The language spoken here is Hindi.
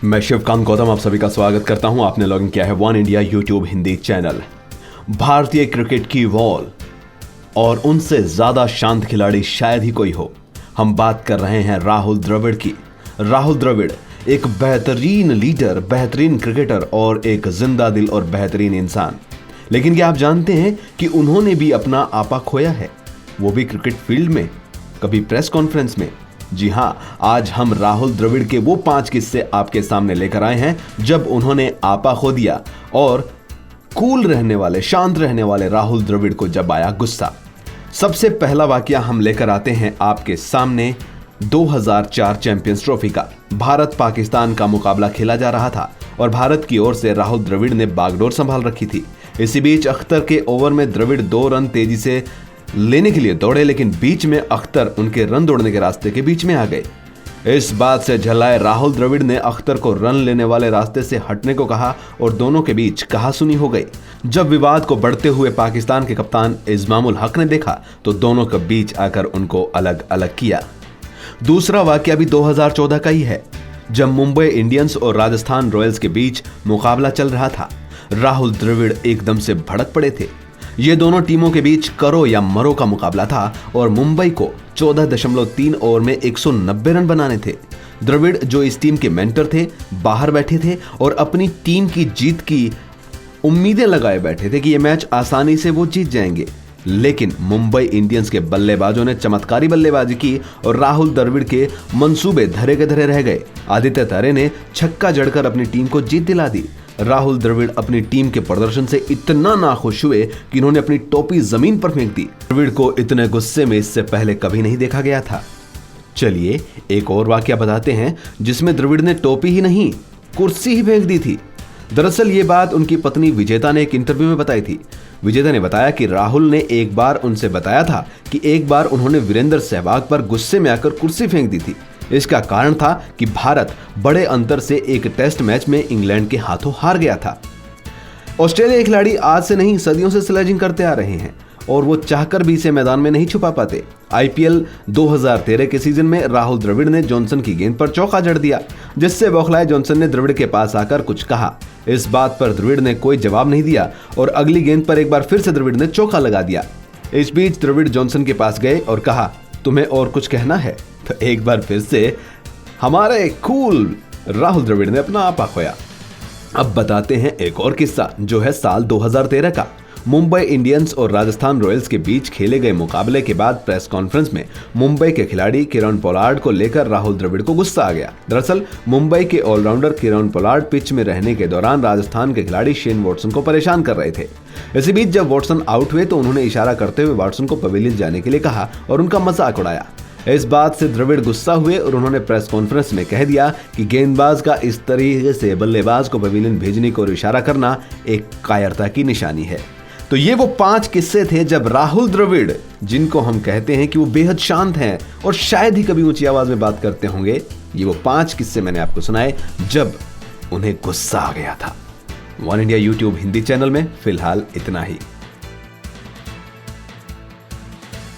मैं शिवकांत गौतम आप सभी का स्वागत करता हूं। आपने लॉगिन किया है one India YouTube Hindi channel. भारतीय क्रिकेट की वॉल और उनसे ज्यादा शांत खिलाड़ी शायद ही कोई हो। हम बात कर रहे हैं राहुल द्रविड़ की। राहुल द्रविड़ एक बेहतरीन लीडर, बेहतरीन क्रिकेटर और एक जिंदा दिल और बेहतरीन इंसान। लेकिन क्या आप जानते हैं कि उन्होंने भी अपना आपा खोया है, वो भी क्रिकेट फील्ड में, कभी प्रेस कॉन्फ्रेंस में। जी हां, आज हम राहुल द्रविड़ के वो 5 किस्से आपके सामने लेकर आए हैं जब उन्होंने आपा खो दिया और कूल रहने वाले, शांत रहने वाले राहुल द्रविड़ को जब आया गुस्सा। सबसे पहला वाकया हम लेकर आते हैं आपके सामने 2004 चैंपियंस ट्रॉफी का। भारत पाकिस्तान का मुकाबला खेला जा रहा था और भारत की ओर से राहुल द्रविड़ ने बागडोर संभाल रखी थी। इसी बीच अख्तर के ओवर में द्रविड़ 2 रन तेजी से लेने के लिए दौड़े, लेकिन बीच में अख्तर उनके रन दौड़ने के रास्ते के बीच में आ गए। इस बात से झल्लाए राहुल द्रविड़ ने अख्तर को रन लेने वाले रास्ते से हटने को कहा और दोनों के बीच कहासुनी हो गई। जब विवाद को बढ़ते हुए पाकिस्तान के कप्तान इस्मामुल हक ने देखा तो दोनों के बीच आकर उनको अलग अलग किया। दूसरा वाकया भी 2014 का ही है, जब मुंबई इंडियंस और राजस्थान रॉयल्स के बीच मुकाबला चल रहा था। राहुल द्रविड़ एकदम से भड़क पड़े थे। ये दोनों टीमों के बीच करो या मरो का मुकाबला था और मुंबई को 14.3 ओवर में 190 रन बनाने थे। द्रविड़, जो इस टीम के मेंटर थे, बाहर बैठे थे और अपनी टीम की जीत की उम्मीदें लगाए बैठे थे कि यह मैच आसानी से वो जीत जाएंगे। लेकिन मुंबई इंडियंस के बल्लेबाजों ने चमत्कारी बल्लेबाजी की और राहुल द्रविड़ के मंसूबे धरे के धरे रह गए। आदित्य तारे ने छक्का जड़कर अपनी टीम को जीत दिला दी। राहुल द्रविड़ अपनी टीम के प्रदर्शन से इतना नाखुश हुए कि उन्होंने अपनी टोपी जमीन पर फेंक दी। द्रविड़ को इतने गुस्से में इससे पहले कभी नहीं देखा गया था। चलिए एक और वाकया बताते हैं जिसमें द्रविड़ ने टोपी ही नहीं, कुर्सी ही फेंक दी थी। दरअसल ये बात उनकी पत्नी विजेता ने एक इंटरव्यू में बताई थी। विजेता ने बताया कि राहुल ने एक बार उनसे बताया था कि एक बार उन्होंने वीरेंद्र सहवाग पर गुस्से में आकर कुर्सी फेंक दी थी। इसका कारण था कि भारत बड़े अंतर से एक टेस्ट मैच में इंग्लैंड के हाथों हार गया था। ऑस्ट्रेलियाई खिलाड़ी आज से नहीं, सदियों से स्लेजिंग करते आ रहे हैं और वो चाहकर भी इसे मैदान में नहीं छुपा पाते। आईपीएल 2013 के सीजन में राहुल द्रविड़ ने जॉनसन की गेंद पर चौका जड़ दिया, जिससे बौखलाए जॉनसन ने द्रविड़ के पास आकर कुछ कहा। इस बात पर द्रविड़ ने कोई जवाब नहीं दिया और अगली गेंद पर एक बार फिर से द्रविड़ ने चौका लगा दिया। इस बीच द्रविड़ जॉनसन के पास गए और कहा, तुम्हें और कुछ कहना है? तो एक बार फिर से हमारे कूल राहुल द्रविड़ ने अपना आपा खोया। अब बताते हैं एक और किस्सा जो है साल 2013 का। मुंबई इंडियंस और राजस्थान रॉयल्स के बीच खेले गए मुकाबले के बाद प्रेस कॉन्फ्रेंस में मुंबई के खिलाड़ी किरण पोलार्ड को लेकर राहुल द्रविड़ को गुस्सा आ गया। दरअसल मुंबई के ऑलराउंडर किरण पोलार्ड पिच में रहने के दौरान राजस्थान के खिलाड़ी शेन वॉटसन को परेशान कर रहे थे। इसी बीच जब वॉटसन आउट हुए तो उन्होंने इशारा करते हुए वॉटसन को पवेलियन जाने के लिए कहा और उनका मजाक उड़ाया। इस बात से द्रविड़ गुस्सा हुए और उन्होंने प्रेस कॉन्फ्रेंस में कह दिया कि गेंदबाज का इस तरीके से बल्लेबाज को पवेलियन भेजने को इशारा करना एक कायरता की निशानी है। तो ये वो 5 किस्से थे जब राहुल द्रविड़, जिनको हम कहते हैं कि वो बेहद शांत हैं और शायद ही कभी ऊंची आवाज में बात करते होंगे, ये वो 5 किस्से मैंने आपको सुनाए जब उन्हें गुस्सा आ गया था। One India YouTube Hindi channel में फिलहाल इतना ही।